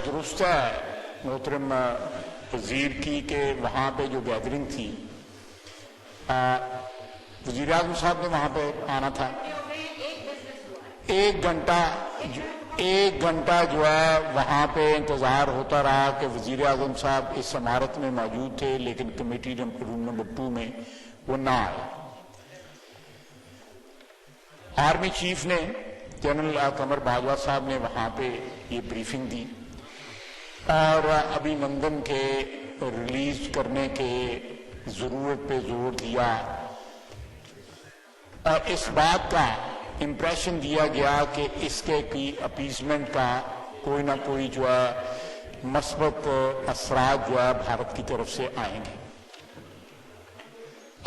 درست ہے محترم وزیر کی کہ وہاں پہ جو گیدرنگ تھی وزیر اعظم صاحب نے وہاں پہ آنا تھا. ایک گھنٹہ جو ہے وہاں پہ انتظار ہوتا رہا کہ وزیر اعظم صاحب اس عمارت میں موجود تھے لیکن کمیٹی روم نمبر 2 میں وہ نہ آئے. آرمی چیف نے جنرل قمر باجوہ صاحب نے وہاں پہ یہ بریفنگ دی اور ابھی نندن کے ریلیز کرنے کے ضرورت پہ زور دیا اور اس بات کا امپریشن دیا گیا کہ اس کے کی اپیزمنٹ کا کوئی نہ کوئی جو ہے مثبت اثرات جو ہے بھارت کی طرف سے آئیں گے.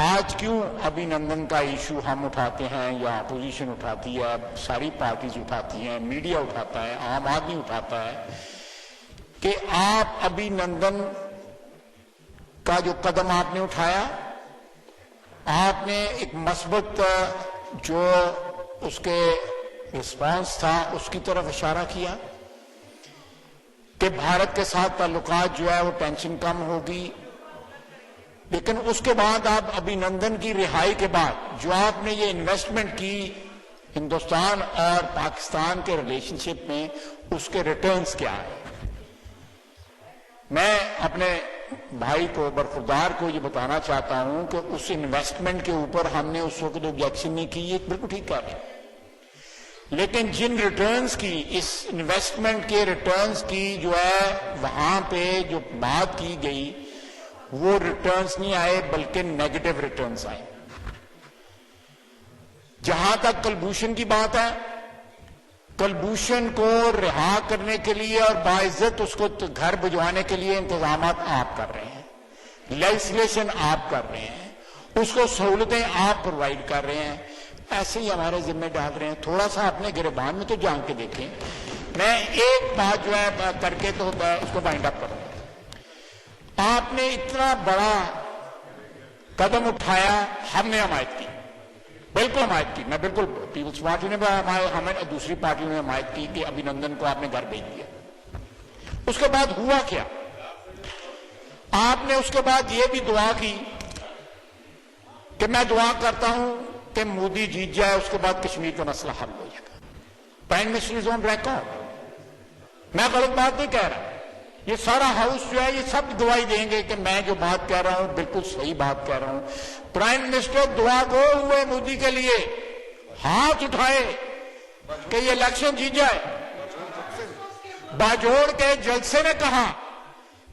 آج کیوں ابھی نندن کا ایشو ہم اٹھاتے ہیں یا اپوزیشن اٹھاتی ہے, ساری پارٹیز اٹھاتی ہیں, میڈیا اٹھاتا ہے, عام آدمی اٹھاتا ہے کہ آپ ابھی نندن کا جو قدم آپ نے اٹھایا, آپ نے ایک مثبت جو اس کے رسپانس تھا اس کی طرف اشارہ کیا کہ بھارت کے ساتھ تعلقات جو ہے وہ ٹینشن کم ہوگی. لیکن اس کے بعد آپ ابھی نندن کی رہائی کے بعد جو آپ نے یہ انویسٹمنٹ کی ہندوستان اور پاکستان کے ریلیشن شپ میں, اس کے ریٹرنز کیا ہے؟ میں اپنے بھائی کو برخوردار کو یہ بتانا چاہتا ہوں کہ اس انویسٹمنٹ کے اوپر ہم نے اس وقت آبجیکشن نہیں کی, یہ بالکل ٹھیک کر رہے ہیں. لیکن جن ریٹرنز کی, اس انویسٹمنٹ کے ریٹرنز کی جو ہے وہاں پہ جو بات کی گئی وہ ریٹرنز نہیں آئے بلکہ نیگیٹو ریٹرنز آئے. جہاں تک کلبھوشن کی بات ہے, کلبھوشن کو رہا کرنے کے لیے اور باعزت اس کو گھر بھجوانے کے لیے انتظامات آپ کر رہے ہیں, لیجسلیشن آپ کر رہے ہیں, اس کو سہولتیں آپ پرووائڈ کر رہے ہیں, ایسے ہی ہمارے ذمہ ڈال رہے ہیں. تھوڑا سا اپنے گریبان میں تو جان کے دیکھیں. میں ایک بات جو ہے کر کے تو اس کو وائنڈ اپ کروں. آپ نے اتنا بڑا قدم اٹھایا, ہم نے حمایت کی, بالکل حمایت کی. میں بالکل پیپلز پارٹی نے ہمیں دوسری پارٹیوں نے حمایت کی کہ ابھی نندن کو آپ نے گھر بھیج دیا. اس کے بعد ہوا کیا؟ آپ نے اس کے بعد یہ بھی دعا کی کہ میں دعا کرتا ہوں کہ مودی جیت جائے, اس کے بعد کشمیر کا مسئلہ حل ہو جائے گا. Prime minister is on record. میں غلط بات نہیں کہہ رہا. یہ سارا ہاؤس جو ہے یہ سب گواہی دیں گے کہ میں جو بات کہہ رہا ہوں بالکل صحیح بات کہہ رہا ہوں. پرائم منسٹر دعا گو ہوئے مودی کے لیے, ہاتھ اٹھائے کہ یہ الیکشن جیت جائے. باجوڑ کے جلسے نے کہا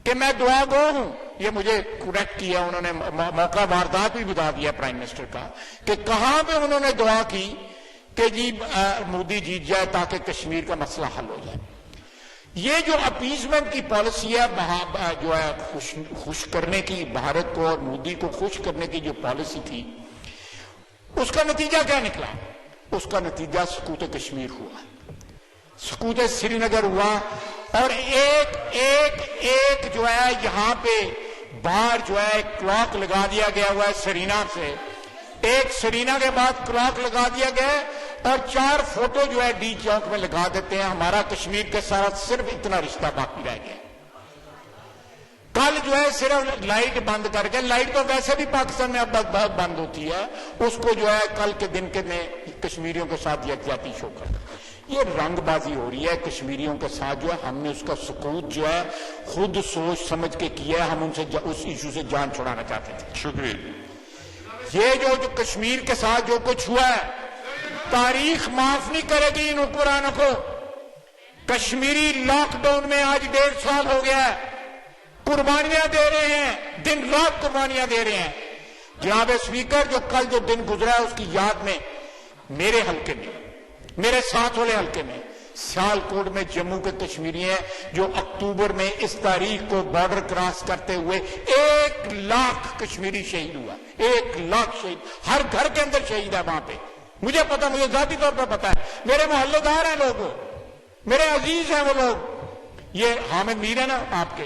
کہ میں دعا گو ہوں. یہ مجھے کریکٹ کیا انہوں نے, موقع واردات بھی بتا دیا پرائم منسٹر کا کہ کہاں پہ انہوں نے دعا کی کہ جی مودی جیت جائے تاکہ کشمیر کا مسئلہ حل ہو جائے. یہ جو اپیزمنٹ کی پالیسی ہے جو ہے خوش کرنے کی, بھارت کو اور مودی کو خوش کرنے کی جو پالیسی تھی, اس کا نتیجہ کیا نکلا؟ اس کا نتیجہ سقوط کشمیر ہوا, سقوط سری نگر ہوا. اور ایک جو ہے یہاں پہ باہر جو ہے کلاک لگا دیا گیا ہوا ہے سرینا سے, ایک سرینا کے بعد کلاک لگا دیا گیا ہے اور 4 فوٹو جو ہے ڈی چوک میں لگا دیتے ہیں. ہمارا کشمیر کے ساتھ صرف اتنا رشتہ باقی رہ گیا. کل جو ہے صرف لائٹ بند کر کے, لائٹ تو ویسے بھی پاکستان میں اب بند ہوتی ہے, اس کو جو ہے کل کے دن کے میں کشمیریوں کے ساتھ یکجہتی شو کر. یہ رنگ بازی ہو رہی ہے کشمیریوں کے ساتھ جو ہے. ہم نے اس کا سقوط جو ہے خود سوچ سمجھ کے کیا ہے. ہم ان سے اس ایشو سے جان چھڑانا چاہتے تھے. شکریہ. یہ جو کشمیر کے ساتھ جو کچھ ہوا ہے, تاریخ معاف نہیں کرے گی ان حکمرانوں کو. کشمیری لاک ڈاؤن میں آج 1.5 سال ہو گیا ہے, قربانیاں دے رہے ہیں, دن رات قربانیاں دے رہے ہیں. جناب اسپیکر, جو کل جو دن گزرا ہے اس کی یاد میں میرے حلقے میں, میرے ساتھ والے حلقے میں, سیال کوٹ میں جموں کے کشمیری ہیں جو اکتوبر میں اس تاریخ کو بارڈر کراس کرتے ہوئے 1 لاکھ کشمیری شہید ہوا. 1 لاکھ شہید, ہر گھر کے اندر شہید ہے وہاں پہ. مجھے پتا, مجھے ذاتی طور پر پتا ہے. میرے محلے دار ہیں لوگ, میرے عزیز ہیں وہ لوگ. یہ حامد میر ہے نا آپ کے,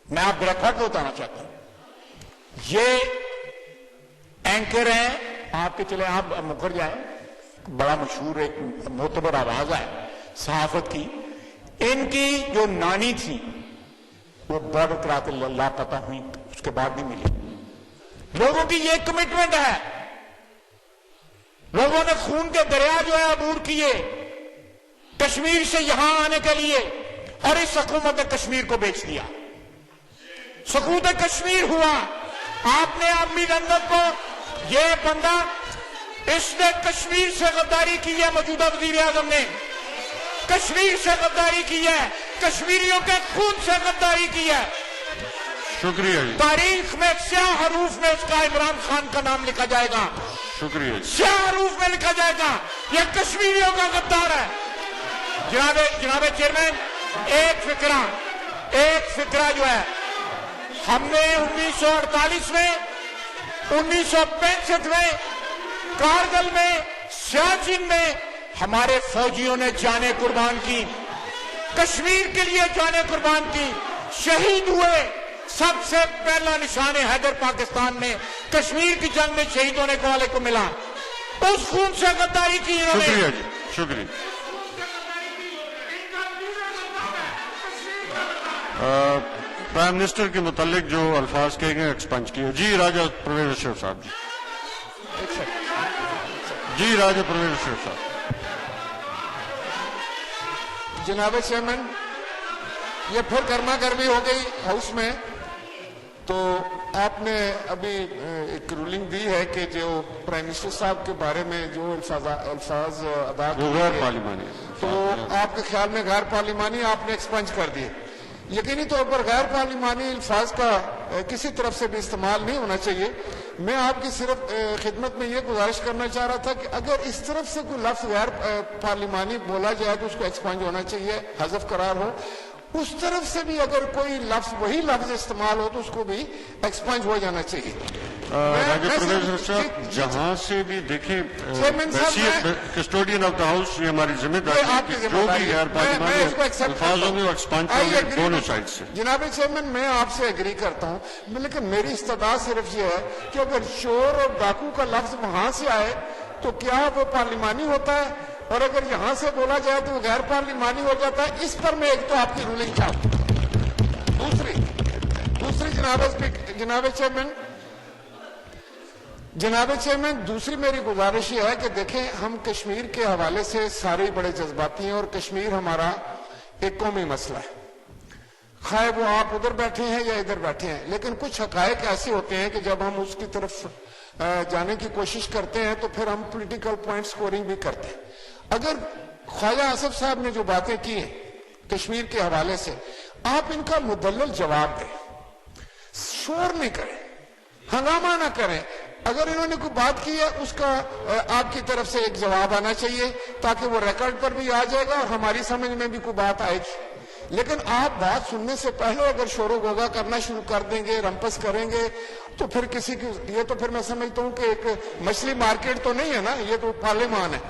میں آپ ریکارڈ کو بتانا چاہتا ہوں. یہ اینکر ہیں آپ کے, چلے آپ مکر جائیں, بڑا مشہور ایک معتبر آواز ہے صحافت کی. इनकी जो नानी थी वो बॉर्डर करा के लापता हुई, उसके बाद नहीं मिली। लोगों की ये कमिटमेंट है। लोगों ने खून के दरिया जो है अबूर किए कश्मीर से यहां आने के लिए, और इस हुकूमत ने कश्मीर को बेच दिया। सकूत कश्मीर हुआ। आपने आर्मी रंगत को, ये बंदा, इसने कश्मीर से गद्दारी की है। मौजूदा वजीर आजम ने कश्मीर से गद्दारी की है, कश्मीरियों के खून से गद्दारी की है। शुक्रिया जी। तारीख में स्याह हरूफ में उसका इमरान खान का नाम लिखा जाएगा। शुक्रिया। स्याह हरूफ में लिखा जाएगा, यह कश्मीरियों का गद्दार है। जनाबे चेयरमैन, एक फिक्रा जो है, हमने 1948 में, 1965 में, कारगिल में, सियाचिन में हमारे फौजियों ने जाने कुर्बान की, कश्मीर के लिए जाने कुर्बान की, शहीद हुए। सबसे पहला निशान हैदर पाकिस्तान में कश्मीर की जंग में शहीद होने वाले को मिला। उस खून से गद्दारी की इन्होंने। शुक्रिया जी, शुक्रिया। प्राइम मिनिस्टर के मुतालिक जो अल्फाज कहे गए एक्सपंज किए। जी राजा परवेज अशरफ साहब जी। जी राजा परवेज अशरफ साहब। जनाब चेयरमैन, ये फिर गर्मा गर्मी हो गई हाउस में। तो आपने अभी एक रूलिंग दी है कि जो प्राइम मिनिस्टर साहब के बारे में जो अल्फाज अदा वो गैर पार्लिमानी, तो आपके ख्याल में गैर पार्लिमानी आपने एक्सपंज कर दिए। यकीनी तौर पर गैर पार्लिमानी अल्फाज का किसी तरफ से भी इस्तेमाल नहीं होना चाहिए। मैं आपकी सिर्फ खिदमत में ये गुजारिश करना चाह रहा था कि अगर इस तरफ से कोई लफ्ज गैर पार्लिमानी बोला जाए तो उसको एक्सपंज होना चाहिए, हज़फ करार हो। उस तरफ से भी अगर कोई लफ्ज, वही लफ्ज इस्तेमाल हो तो उसको भी एक्सपंज हो जाना चाहिए। राजा परवेज साहब, जहां से भी देखें, कस्टोडियन ऑफ द हाउस, ये हमारी जिम्मेदारी है कि जो भी गैर पार्लिमानी अल्फाजों में एक्सपंज करें दोनों साइड से। जनाब चेयरमैन, मैं आपसे एग्री करता हूं, लेकिन मेरी इस्तदा सिर्फ ये है कि अगर चोर और डाकू का लफ्ज वहां से आए तो क्या वो पार्लिमानी होता है, और अगर यहां से बोला जाए तो वो गैर पार्लिमानी हो जाता है। इस पर मैं एक तो आपकी रूलिंग चाहूं। दूसरी जनाब चेयरमैन, दूसरी मेरी गुजारिश ये है कि देखें, हम कश्मीर के हवाले से सारे बड़े जज्बाती हैं और कश्मीर हमारा एक कौमी मसला है। खाए वो आप उधर बैठे हैं या इधर बैठे हैं, लेकिन कुछ हकायक ऐसे होते हैं कि जब हम उसकी तरफ जाने की कोशिश करते हैं तो फिर हम पॉलिटिकल पॉइंट स्कोरिंग भी करते हैं। अगर ख्वाजा आसिफ साहब ने जो बातें की हैं कश्मीर के हवाले से, आप इनका मुदल्लल जवाब दें, शोर नहीं करें, हंगामा ना करें। अगर इन्होंने कोई बात की है उसका आपकी तरफ से एक जवाब आना चाहिए ताकि वो रिकॉर्ड पर भी आ जाएगा और हमारी समझ में भी कोई बात आएगी। लेकिन आप बात सुनने से पहले अगर शोरो गोगा करना शुरू कर देंगे, रंपस करेंगे, तो फिर किसी की, ये तो फिर मैं समझता हूं कि एक मछली मार्केट तो नहीं है ना, ये तो पार्लियामान है।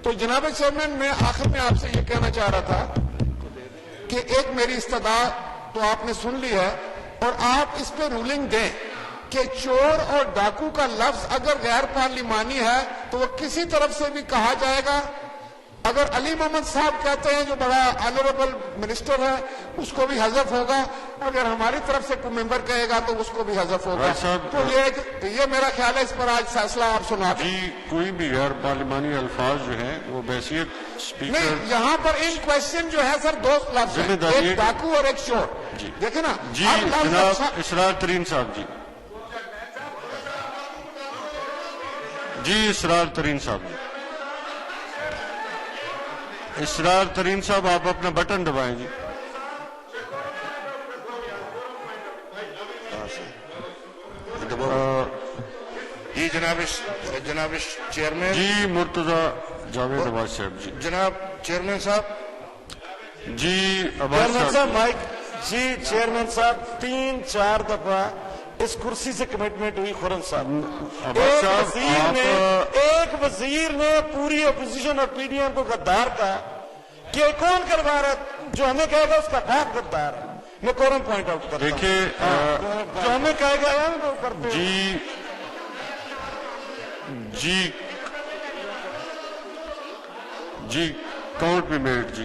तो जनाब चेयरमैन, मैं आखिर में आपसे ये कहना चाह रहा था कि एक मेरी इस्तदा तो आपने सुन ली है, और आप इस पे रूलिंग दें कि चोर और डाकू का लफ्ज अगर गैर पार्लिमानी है तो वो किसी तरफ से भी कहा जाएगा। अगर अली मोहम्मद साहब कहते हैं, जो बड़ा ऑनरेबल मिनिस्टर है, उसको भी हज़फ होगा। अगर हमारी तरफ से कोई मेंबर कहेगा तो उसको भी हज़फ होगा। तो ये मेरा ख्याल है, इस पर आज फैसला आप सुना दें। जी, कोई भी गैर पार्लिमानी अल्फाज जो है वो बैसियत स्पीकर नहीं, यहाँ पर इन क्वेश्चन जो है सर, दो लफ्ज हैं, एक डाकू और एक चोर। देखे ना जी। जनाब इसरार तरीन साहब जी। जी इसरार तरीन साहब जी। इसरार तरीन साहब, आप अपना बटन दबाएं जी। जी जनाब चेयरमैन जी। मुर्तजा जावेद अब्बास साहब जी। जनाब चेयरमैन साहब जी। अब्बास साहब माइक जी। चेयरमैन साहब 3-4 दफा इस कुर्सी से कमिटमेंट हुई खुरम साहब। एक वजीर ने पूरी अपोजिशन और पीडीएम को गद्दार कहा कि कौन करवा रहा, जो हमें कहेगा उसका बाप गद्दार है। मैं कोरम पॉइंट आउट करता हूं। देखिए, जो हमें कहेगा हम वो करते हैं। जी काउंट भी मेड जी।